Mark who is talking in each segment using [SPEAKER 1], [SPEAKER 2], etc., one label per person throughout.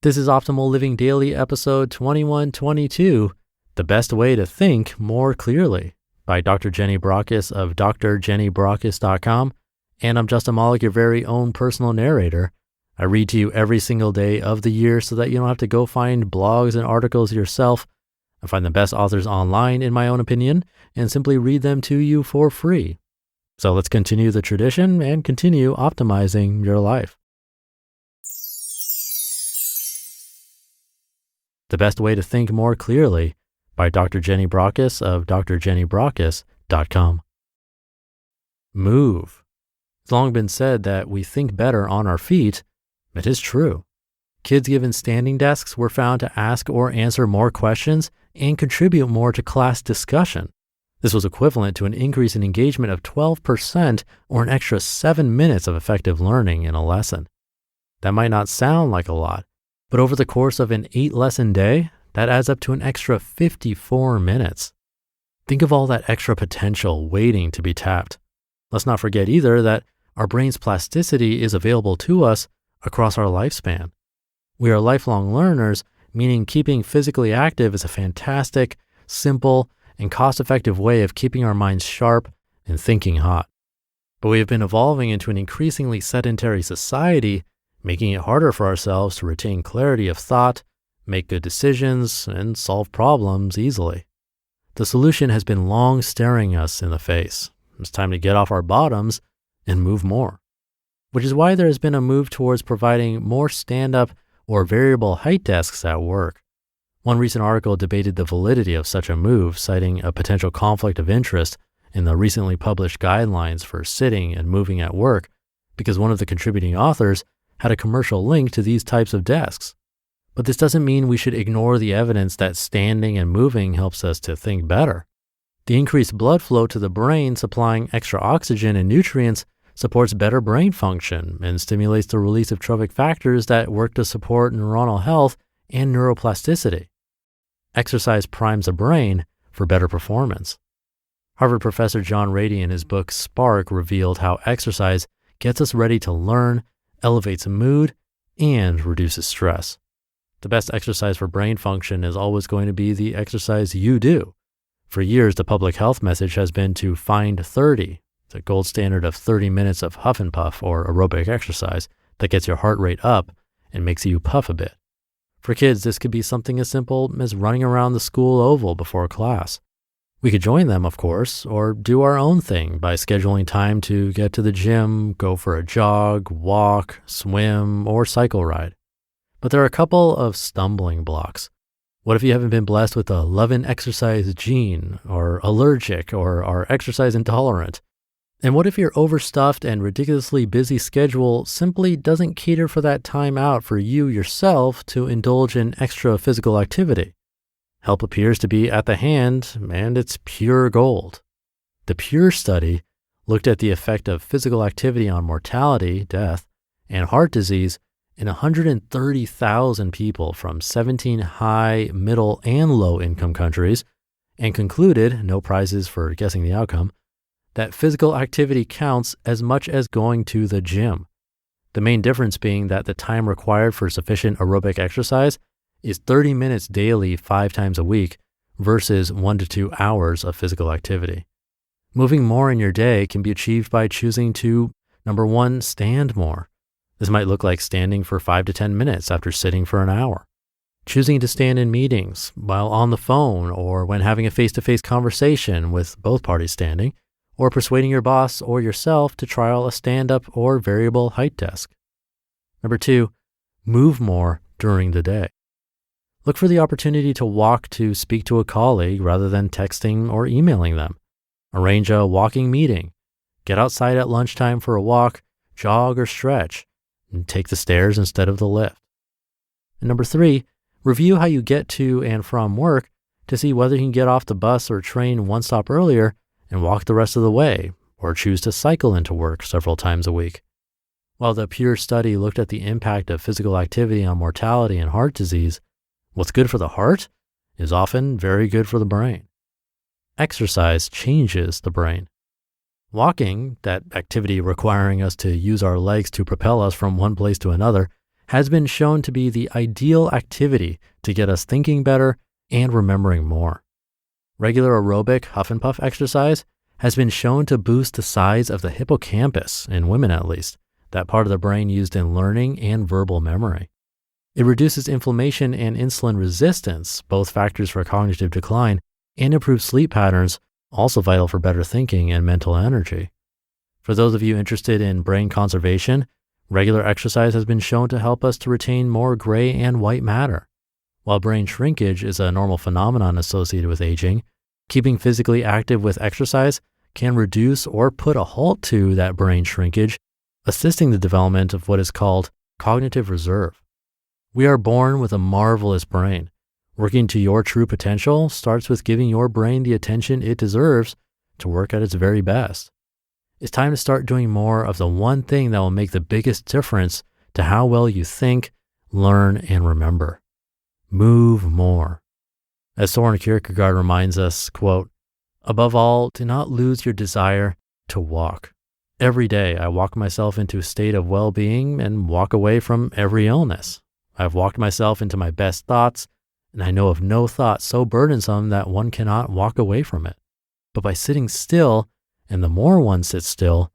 [SPEAKER 1] This is Optimal Living Daily, episode 2122, The Best Way to Think More Clearly, by Dr. Jenny Brockis of drjennybrockis.com. And I'm Justin Malik, your very own personal narrator. I read to you every single day of the year so that you don't have to go find blogs and articles yourself. I find the best authors online, in my own opinion, and simply read them to you for free. So let's continue the tradition and continue optimizing your life. The Best Way to Think More Clearly, by Dr. Jenny Brockis of drjennybrockis.com. Move. It's long been said that we think better on our feet. It is true. Kids given standing desks were found to ask or answer more questions and contribute more to class discussion. This was equivalent to an increase in engagement of 12% or an extra 7 minutes of effective learning in a lesson. That might not sound like a lot, but over the course of an 8-lesson day, that adds up to an extra 54 minutes. Think of all that extra potential waiting to be tapped. Let's not forget either that our brain's plasticity is available to us across our lifespan. We are lifelong learners, meaning keeping physically active is a fantastic, simple, and cost-effective way of keeping our minds sharp and thinking hot. But we have been evolving into an increasingly sedentary society, making it harder for ourselves to retain clarity of thought, make good decisions, and solve problems easily. The solution has been long staring us in the face. It's time to get off our bottoms and move more, which is why there has been a move towards providing more stand-up or variable height desks at work. One recent article debated the validity of such a move, citing a potential conflict of interest in the recently published guidelines for sitting and moving at work, because one of the contributing authors had a commercial link to these types of desks. But this doesn't mean we should ignore the evidence that standing and moving helps us to think better. The increased blood flow to the brain, supplying extra oxygen and nutrients, supports better brain function and stimulates the release of trophic factors that work to support neuronal health and neuroplasticity. Exercise primes the brain for better performance. Harvard professor John Rady in his book Spark revealed how exercise gets us ready to learn, elevates mood, and reduces stress. The best exercise for brain function is always going to be the exercise you do. For years, the public health message has been to find 30, the gold standard of 30 minutes of huff and puff or aerobic exercise that gets your heart rate up and makes you puff a bit. For kids, this could be something as simple as running around the school oval before class. We could join them, of course, or do our own thing by scheduling time to get to the gym, go for a jog, walk, swim, or cycle ride. But there are a couple of stumbling blocks. What if you haven't been blessed with a love and exercise gene, or allergic, or are exercise intolerant? And what if your overstuffed and ridiculously busy schedule simply doesn't cater for that time out for you yourself to indulge in extra physical activity? Help appears to be at the hand, and it's pure gold. The PURE study looked at the effect of physical activity on mortality, death, and heart disease in 130,000 people from 17 high, middle, and low-income countries, and concluded, no prizes for guessing the outcome, that physical activity counts as much as going to the gym. The main difference being that the time required for sufficient aerobic exercise is 30 minutes daily 5 times a week versus 1 to 2 hours of physical activity. Moving more in your day can be achieved by choosing to, number 1, stand more. This might look like standing for 5 to 10 minutes after sitting for an hour. Choosing to stand in meetings, while on the phone, or when having a face-to-face conversation with both parties standing, or persuading your boss or yourself to trial a stand-up or variable height desk. Number 2, move more during the day. Look for the opportunity to walk to speak to a colleague rather than texting or emailing them. Arrange a walking meeting. Get outside at lunchtime for a walk, jog or stretch, and take the stairs instead of the lift. And number 3, review how you get to and from work to see whether you can get off the bus or train one stop earlier and walk the rest of the way, or choose to cycle into work several times a week. While the PURE study looked at the impact of physical activity on mortality and heart disease, what's good for the heart is often very good for the brain. Exercise changes the brain. Walking, that activity requiring us to use our legs to propel us from one place to another, has been shown to be the ideal activity to get us thinking better and remembering more. Regular aerobic huff and puff exercise has been shown to boost the size of the hippocampus, in women at least, that part of the brain used in learning and verbal memory. It reduces inflammation and insulin resistance, both factors for cognitive decline, and improves sleep patterns, also vital for better thinking and mental energy. For those of you interested in brain conservation, regular exercise has been shown to help us to retain more gray and white matter. While brain shrinkage is a normal phenomenon associated with aging, keeping physically active with exercise can reduce or put a halt to that brain shrinkage, assisting the development of what is called cognitive reserve. We are born with a marvelous brain. Working to your true potential starts with giving your brain the attention it deserves to work at its very best. It's time to start doing more of the one thing that will make the biggest difference to how well you think, learn, and remember. Move more. As Soren Kierkegaard reminds us, quote, "Above all, do not lose your desire to walk. Every day I walk myself into a state of well-being and walk away from every illness. I've walked myself into my best thoughts, and I know of no thought so burdensome that one cannot walk away from it. But by sitting still, and the more one sits still,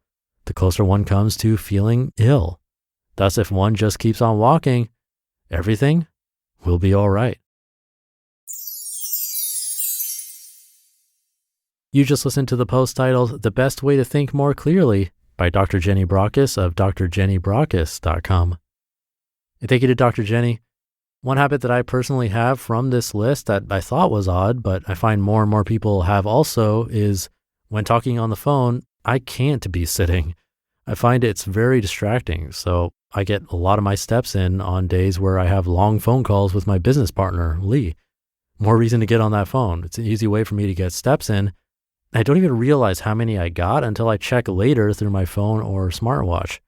[SPEAKER 1] the closer one comes to feeling ill. Thus, if one just keeps on walking, everything will be all right." You just listened to the post titled "The Best Way to Think More Clearly" by Dr. Jenny Brockis of drjennybrockis.com. And thank you to Dr. Jenny. One habit that I personally have from this list that I thought was odd, but I find more and more people have also, is when talking on the phone, I can't be sitting. I find it's very distracting. So I get a lot of my steps in on days where I have long phone calls with my business partner, Lee. More reason to get on that phone. It's an easy way for me to get steps in. I don't even realize how many I got until I check later through my phone or smartwatch.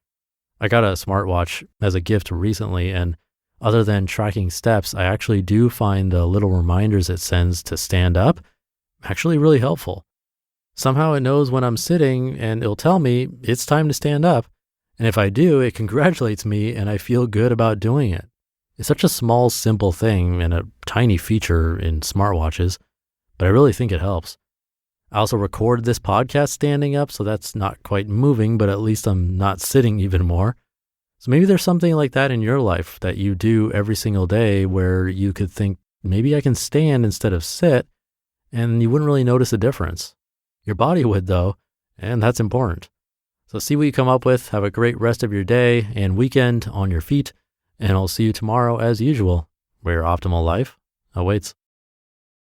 [SPEAKER 1] I got a smartwatch as a gift recently, and other than tracking steps, I actually do find the little reminders it sends to stand up actually really helpful. Somehow it knows when I'm sitting and it'll tell me it's time to stand up. And if I do, it congratulates me and I feel good about doing it. It's such a small, simple thing and a tiny feature in smartwatches, but I really think it helps. I also recorded this podcast standing up, so that's not quite moving, but at least I'm not sitting even more. So maybe there's something like that in your life that you do every single day where you could think, maybe I can stand instead of sit, and you wouldn't really notice a difference. Your body would though, and that's important. So see what you come up with. Have a great rest of your day and weekend on your feet, and I'll see you tomorrow as usual, where your optimal life awaits.